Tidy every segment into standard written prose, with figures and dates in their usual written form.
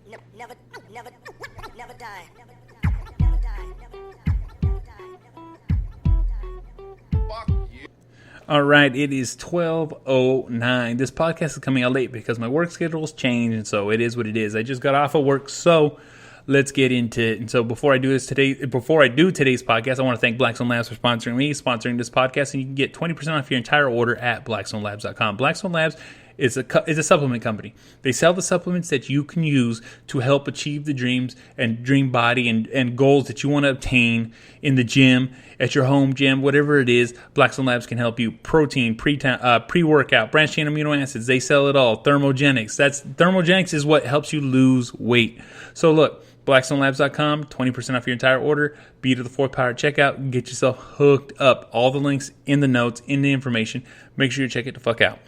never die. All right, it is 12:09. This podcast is coming out late because my work schedule's changed, and so it is what it is. I just got off of work, so let's get into it. And so before I do today's podcast, I want to thank Blackstone Labs for sponsoring this podcast, and you can get 20% off your entire order at blackstonelabs.com. Blackstone Labs is a supplement company. They sell the supplements that you can use to help achieve the dreams and dream body and goals that you want to obtain in the gym, at your home gym, whatever it is. Blackstone Labs can help you. Protein, pre-workout, branched chain amino acids. They sell it all. Thermogenics is what helps you lose weight. So look, blackstonelabs.com, 20% off your entire order. B2the4thpower checkout. Get yourself hooked up. All the links in the notes, in the information. Make sure you check it the fuck out.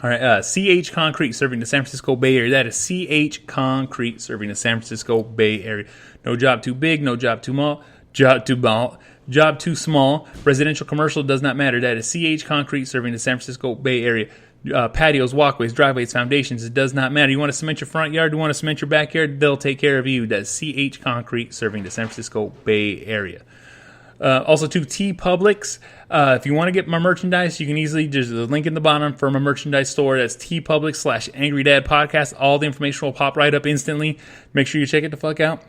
All right, CH Concrete serving the San Francisco Bay Area. That is CH Concrete serving the San Francisco Bay Area. No job too big, no job too small, job too small. Residential, commercial, does not matter. That is CH Concrete serving the San Francisco Bay Area. Patios, walkways, driveways, foundations, it does not matter. You want to cement your front yard, you want to cement your backyard, they'll take care of you. That's CH Concrete serving the San Francisco Bay Area. Also to T Publix. If you want to get my merchandise, you can easily, there's a link in the bottom for my merchandise store. That's tpublix/Angry Dad Podcast. All the information will pop right up instantly. Make sure you check it the fuck out.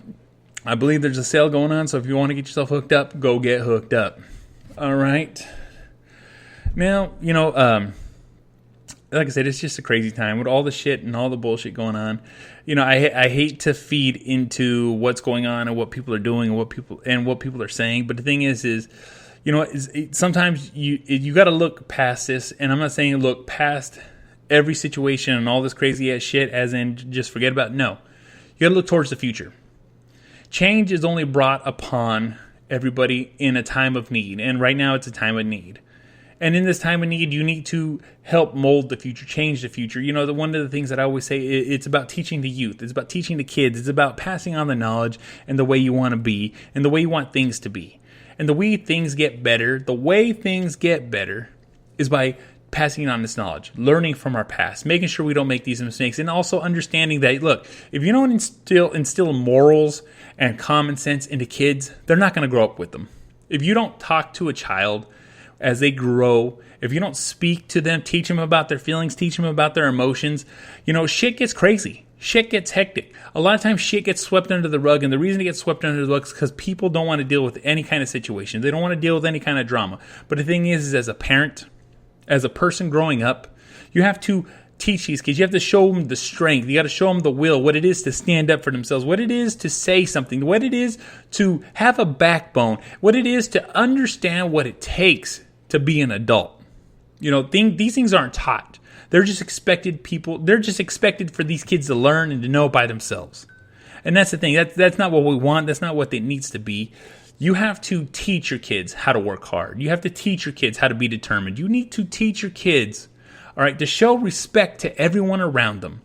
I believe there's a sale going on, so if you want to get yourself hooked up, go get hooked up. All right. Now, like I said, it's just a crazy time with all the shit and all the bullshit going on. I hate to feed into what's going on and what people are doing and what people are saying. But the thing is sometimes you got to look past this. And I'm not saying look past every situation and all this crazy ass shit, as in just forget about it. No, you got to look towards the future. Change is only brought upon everybody in a time of need, and right now it's a time of need. And in this time of need, you need to help mold the future, change the future. One of the things that I always say, it's about teaching the youth. It's about teaching the kids. It's about passing on the knowledge and the way you want to be and the way you want things to be. And the way things get better is by passing on this knowledge, learning from our past, making sure we don't make these mistakes, and also understanding that, look, if you don't instill morals and common sense into kids, they're not going to grow up with them. If you don't talk to a child as they grow, if you don't speak to them, teach them about their feelings, teach them about their emotions, shit gets crazy. Shit gets hectic. A lot of times shit gets swept under the rug, and the reason it gets swept under the rug is because people don't want to deal with any kind of situation. They don't want to deal with any kind of drama. But the thing is as a parent, as a person growing up, you have to teach these kids. You have to show them the strength. You got to show them the will, what it is to stand up for themselves, what it is to say something, what it is to have a backbone, what it is to understand what it takes to be an adult. These things aren't taught. They're just expected for these kids to learn and to know by themselves. And that's the thing. That's not what we want. That's not what it needs to be. You have to teach your kids how to work hard. You have to teach your kids how to be determined. You need to teach your kids, all right, to show respect to everyone around them,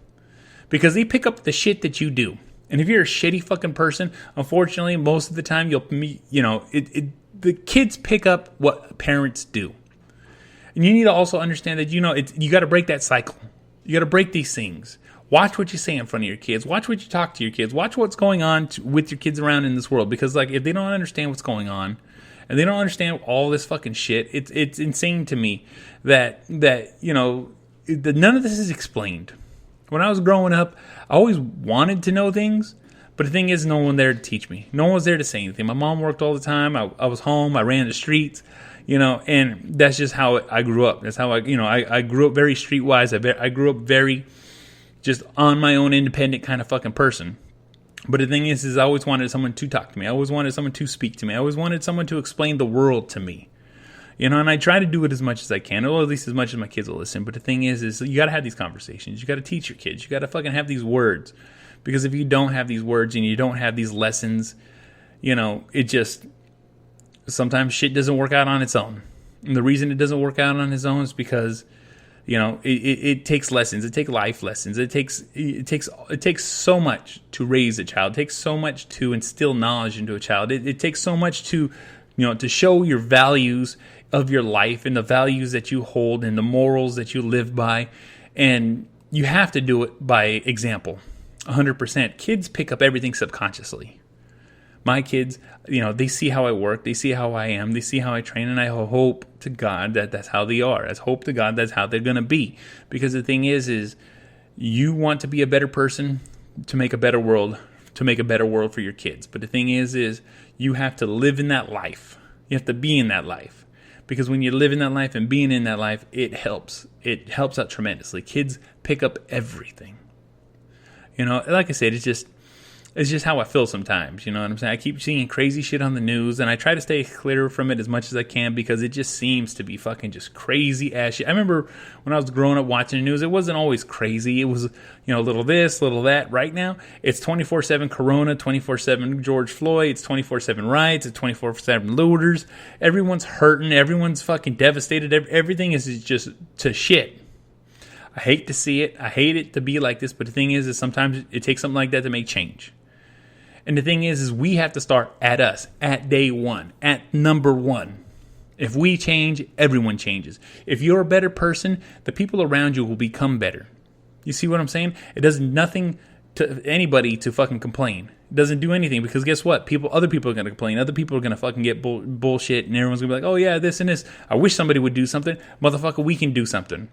because they pick up the shit that you do. And if you're a shitty fucking person, unfortunately, most of the time the kids pick up what parents do. And you need to also understand that, you got to break that cycle. You got to break these things. Watch what you say in front of your kids. Watch what you talk to your kids. Watch what's going on with your kids around in this world. Because, if they don't understand what's going on, and they don't understand all this fucking shit, it's insane to me that none of this is explained. When I was growing up, I always wanted to know things. But the thing is, no one there to teach me. No one was there to say anything. My mom worked all the time. I was home. I ran the streets, and that's just how I grew up. That's how I grew up very streetwise. I grew up very just on my own independent kind of fucking person. But the thing is I always wanted someone to talk to me. I always wanted someone to speak to me. I always wanted someone to explain the world to me. And I try to do it as much as I can, or at least as much as my kids will listen. But the thing is you got to have these conversations. You got to teach your kids. You got to fucking have these words. Because if you don't have these words and you don't have these lessons, it just, sometimes shit doesn't work out on its own. And the reason it doesn't work out on its own is because, it takes lessons. It takes life lessons. It takes so much to raise a child. It takes so much to instill knowledge into a child. It takes so much to show your values of your life and the values that you hold and the morals that you live by. And you have to do it by example. 100%. Kids pick up everything subconsciously. My kids, they see how I work. They see how I am. They see how I train. And I hope to God that that's how they are. I hope to God that's how they're going to be. Because the thing is you want to be a better person to make a better world, for your kids. But the thing is you have to live in that life. You have to be in that life. Because when you live in that life and being in that life, it helps. It helps out tremendously. Kids pick up everything. Like I said, it's just how I feel sometimes. You know what I'm saying? I keep seeing crazy shit on the news, and I try to stay clear from it as much as I can because it just seems to be fucking just crazy ass shit. I remember when I was growing up watching the news, it wasn't always crazy. It was, a little this, little that. Right now, it's 24/7 Corona, 24/7 George Floyd, it's 24/7 riots, it's 24/7 looters. Everyone's hurting. Everyone's fucking devastated. Everything is just to shit. I hate to see it. I hate it to be like this, but the thing is sometimes it takes something like that to make change. And the thing is we have to start at us, at day one, at number one. If we change, everyone changes. If you're a better person, the people around you will become better. You see what I'm saying? It does nothing to anybody to fucking complain. It doesn't do anything because guess what? Other people are going to complain. Other people are going to fucking get bullshit and everyone's going to be like, oh yeah, this and this. I wish somebody would do something. Motherfucker, we can do something.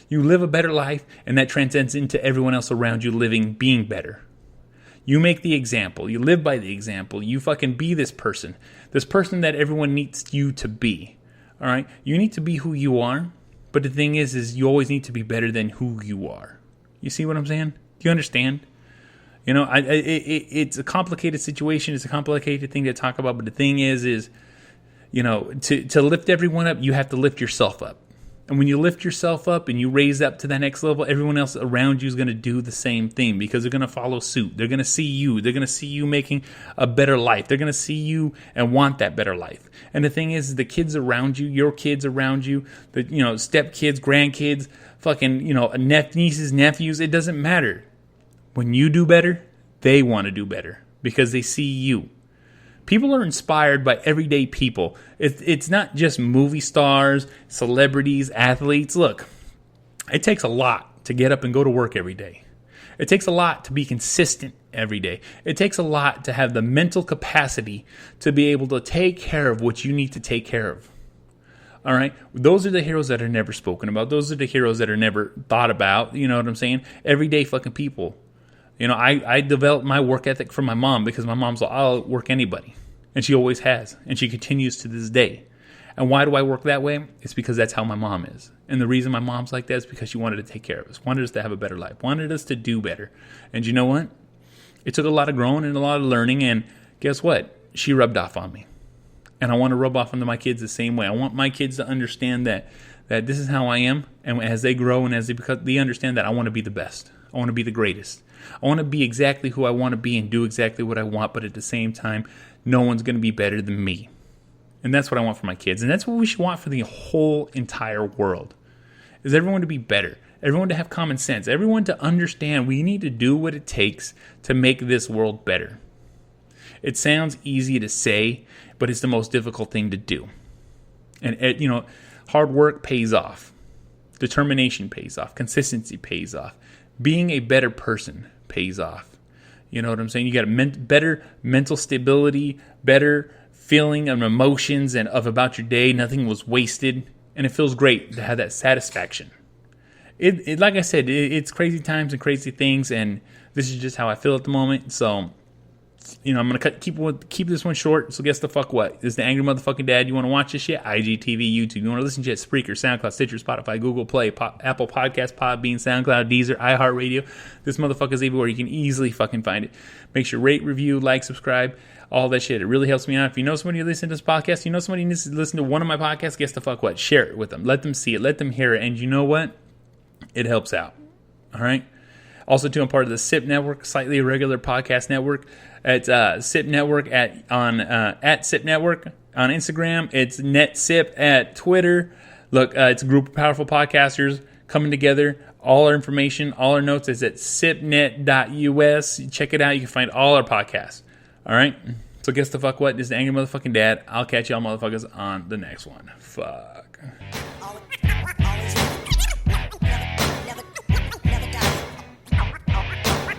You live a better life and that transcends into everyone else around you being better. You make the example. You live by the example. You fucking be this person that everyone needs you to be. All right? You need to be who you are, but the thing is you always need to be better than who you are. You see what I'm saying? Do you understand? It's a complicated situation. It's a complicated thing to talk about, but the thing is to lift everyone up, you have to lift yourself up. And when you lift yourself up and you raise up to that next level, everyone else around you is going to do the same thing because they're going to follow suit. They're going to see you. They're going to see you making a better life. They're going to see you and want that better life. And the thing is, the kids around you, your kids around you, the stepkids, grandkids, fucking nieces, nephews, it doesn't matter. When you do better, they want to do better because they see you. People are inspired by everyday people. It's not just movie stars, celebrities, athletes. Look, it takes a lot to get up and go to work every day. It takes a lot to be consistent every day. It takes a lot to have the mental capacity to be able to take care of what you need to take care of. All right? Those are the heroes that are never spoken about. Those are the heroes that are never thought about. You know what I'm saying? Everyday fucking people. I developed my work ethic from my mom because my mom's like, I'll work anybody. And she always has. And she continues to this day. And why do I work that way? It's because that's how my mom is. And the reason my mom's like that is because she wanted to take care of us. Wanted us to have a better life. Wanted us to do better. And you know what? It took a lot of growing and a lot of learning. And guess what? She rubbed off on me. And I want to rub off onto my kids the same way. I want my kids to understand that this is how I am. And as they grow and as they understand that I want to be the best. I want to be the greatest. I want to be exactly who I want to be and do exactly what I want, but at the same time, no one's going to be better than me. And that's what I want for my kids. And that's what we should want for the whole entire world, is everyone to be better, everyone to have common sense, everyone to understand we need to do what it takes to make this world better. It sounds easy to say, but it's the most difficult thing to do. And, hard work pays off. Determination pays off. Consistency pays off. Being a better person pays off. You know what I'm saying? You got better mental stability, better feeling of emotions and of about your day. Nothing was wasted. And it feels great to have that satisfaction. It like I said, it's crazy times and crazy things. And this is just how I feel at the moment. So, I'm going to keep this one short. So guess the fuck what? This is the Angry Motherfucking Dad. You want to watch this shit? IGTV, YouTube. You want to listen to it? Spreaker, SoundCloud, Stitcher, Spotify, Google Play, Apple Podcasts, Podbean, SoundCloud, Deezer, iHeartRadio. This motherfucker's everywhere. You can easily fucking find it. Make sure rate, review, like, subscribe, all that shit. It really helps me out. If you know somebody who listens to this podcast, you know somebody who needs to listen to one of my podcasts, guess the fuck what? Share it with them. Let them see it. Let them hear it. And you know what? It helps out. All right? Also, too, I'm part of the SIP Network, Slightly Irregular Podcast Network. It's SIP Network at SIP Network on Instagram. It's NetSIP at Twitter. Look, it's a group of powerful podcasters coming together. All our information, all our notes is at sipnet.us. Check it out. You can find all our podcasts. All right? So guess the fuck what? This is the Angry Motherfucking Dad. I'll catch y'all motherfuckers on the next one. Fuck.